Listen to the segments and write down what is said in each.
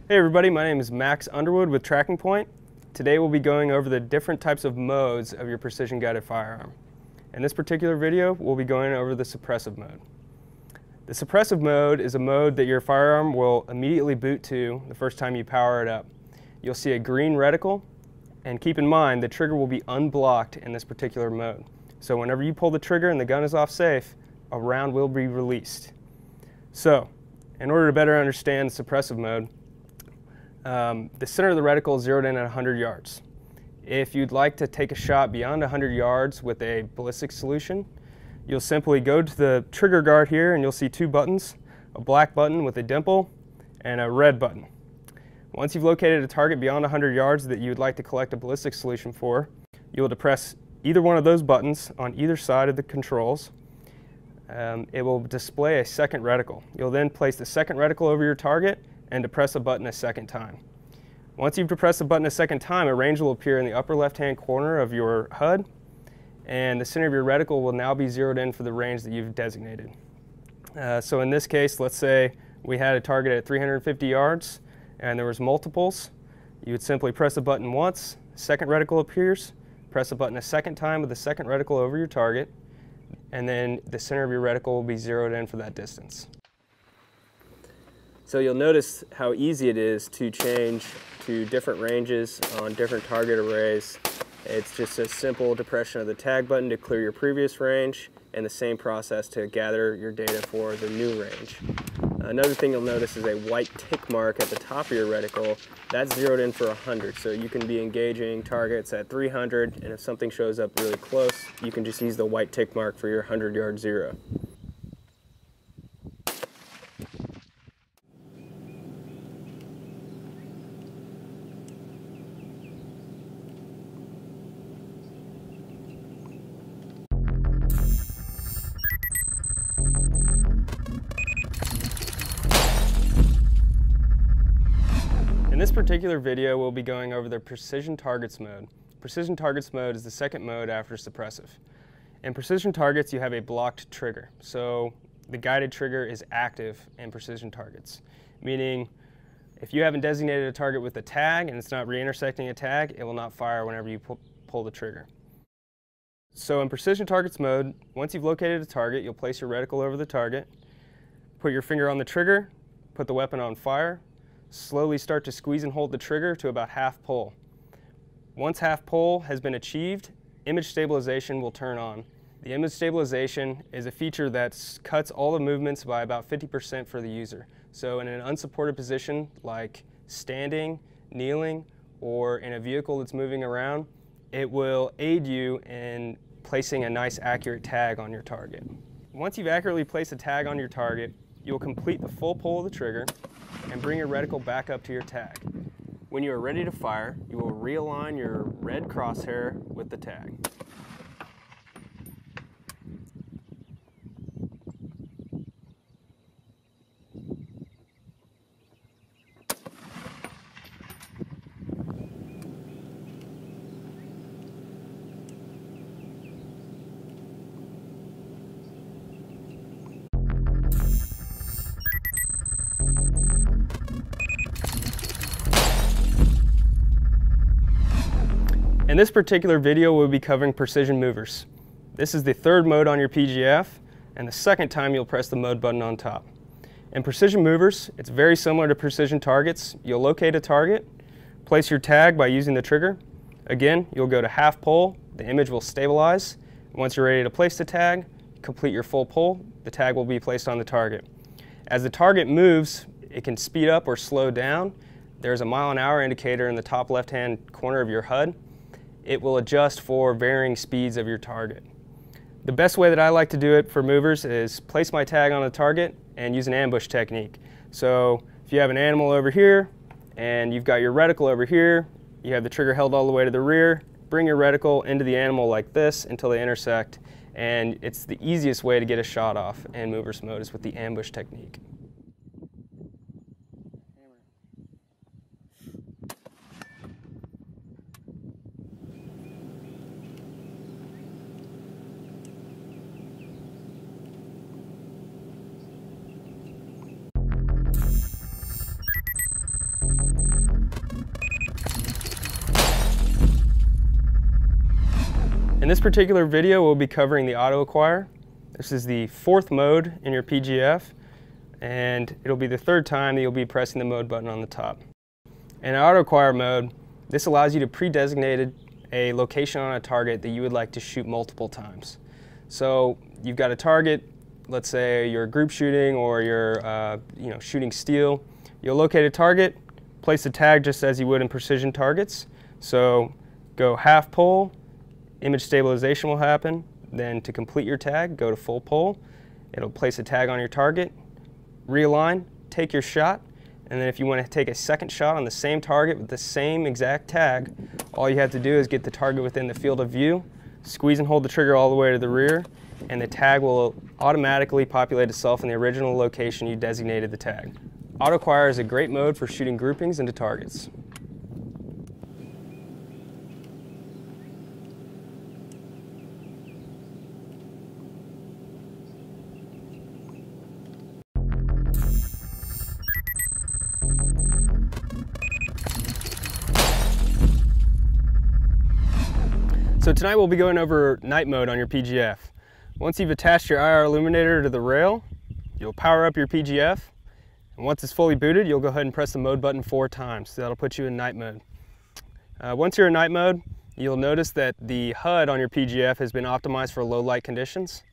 Hey everybody, my name is Max Underwood with TrackingPoint. Today we'll be going over the different types of modes of your precision guided firearm. In this particular video, we'll be going over the suppressive mode. The suppressive mode is a mode that your firearm will immediately boot to the first time you power it up. You'll see a green reticle, and keep in mind the trigger will be unblocked in this particular mode. So whenever you pull the trigger and the gun is off safe, a round will be released. So, in order to better understand the suppressive mode, the center of the reticle is zeroed in at 100 yards. If you'd like to take a shot beyond 100 yards with a ballistic solution, you'll simply go to the trigger guard here and you'll see two buttons, a black button with a dimple and a red button. Once you've located a target beyond 100 yards that you would like to collect a ballistic solution for, you'll depress either one of those buttons on either side of the controls. It will display a second reticle. You'll then place the second reticle over your target and depress a button a second time. Once you've depressed the button a second time, a range will appear in the upper left-hand corner of your HUD, and the center of your reticle will now be zeroed in for the range that you've designated. So in this case, let's say we had a target at 350 yards and there was multiples. You would simply press the button once, second reticle appears, press the button a second time with the second reticle over your target, and then the center of your reticle will be zeroed in for that distance. So you'll notice how easy it is to change to different ranges on different target arrays. It's just a simple depression of the tag button to clear your previous range, and the same process to gather your data for the new range. Another thing you'll notice is a white tick mark at the top of your reticle. That's zeroed in for 100, so you can be engaging targets at 300, and if something shows up really close, you can just use the white tick mark for your 100-yard zero. In this particular video, we'll be going over the Precision Targets mode. Precision Targets mode is the second mode after suppressive. In Precision Targets, you have a blocked trigger. So the guided trigger is active in Precision Targets, meaning if you haven't designated a target with a tag and it's not re-intersecting a tag, it will not fire whenever you pull the trigger. So in Precision Targets mode, once you've located a target, you'll place your reticle over the target, put your finger on the trigger, put the weapon on fire, slowly start to squeeze and hold the trigger to about half pull. Once half pull has been achieved, image stabilization will turn on. The image stabilization is a feature that cuts all the movements by about 50% for the user. So in an unsupported position like standing, kneeling, or in a vehicle that's moving around, it will aid you in placing a nice accurate tag on your target. Once you've accurately placed a tag on your target, you'll complete the full pull of the trigger and bring your reticle back up to your tag. When you are ready to fire, you will realign your red crosshair with the tag. In this particular video, we'll be covering precision movers. This is the third mode on your PGF, and the second time you'll press the mode button on top. In precision movers, it's very similar to precision targets. You'll locate a target, place your tag by using the trigger. Again, you'll go to half pull, the image will stabilize. Once you're ready to place the tag, complete your full pull, the tag will be placed on the target. As the target moves, it can speed up or slow down. There's a mile-an-hour indicator in the top left-hand corner of your HUD. It will adjust for varying speeds of your target. The best way that I like to do it for movers is place my tag on a target and use an ambush technique. So if you have an animal over here and you've got your reticle over here, you have the trigger held all the way to the rear, bring your reticle into the animal like this until they intersect, and it's the easiest way to get a shot off in movers mode is with the ambush technique. In this particular video, we'll be covering the auto acquire. This is the 4th mode in your PGF, and it'll be the 3rd time that you'll be pressing the mode button on the top. In auto acquire mode, this allows you to pre-designate a location on a target that you would like to shoot multiple times. So you've got a target, let's say you're group shooting or you're shooting steel. You'll locate a target, place a tag just as you would in precision targets. So go half pull, image stabilization will happen. Then to complete your tag, go to full pull. It'll place a tag on your target, realign, take your shot, and then if you want to take a second shot on the same target with the same exact tag, all you have to do is get the target within the field of view, squeeze and hold the trigger all the way to the rear, and the tag will automatically populate itself in the original location you designated the tag. Auto acquire is a great mode for shooting groupings into targets. So tonight we'll be going over night mode on your PGF. Once you've attached your IR illuminator to the rail, you'll power up your PGF, and once it's fully booted, you'll go ahead and press the mode button 4 times. So that'll put you in night mode. Once you're in night mode, you'll notice that the HUD on your PGF has been optimized for low light conditions.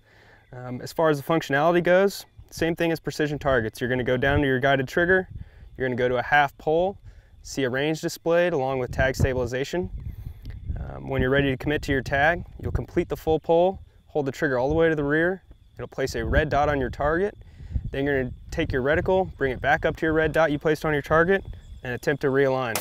As far as the functionality goes, same thing as precision targets. You're going to go down to your guided trigger, you're going to go to a half pull, see a range displayed along with tag stabilization. When you're ready to commit to your tag, you'll complete the full pull, hold the trigger all the way to the rear. It'll place a red dot on your target. Then you're going to take your reticle, bring it back up to your red dot you placed on your target, and attempt to realign.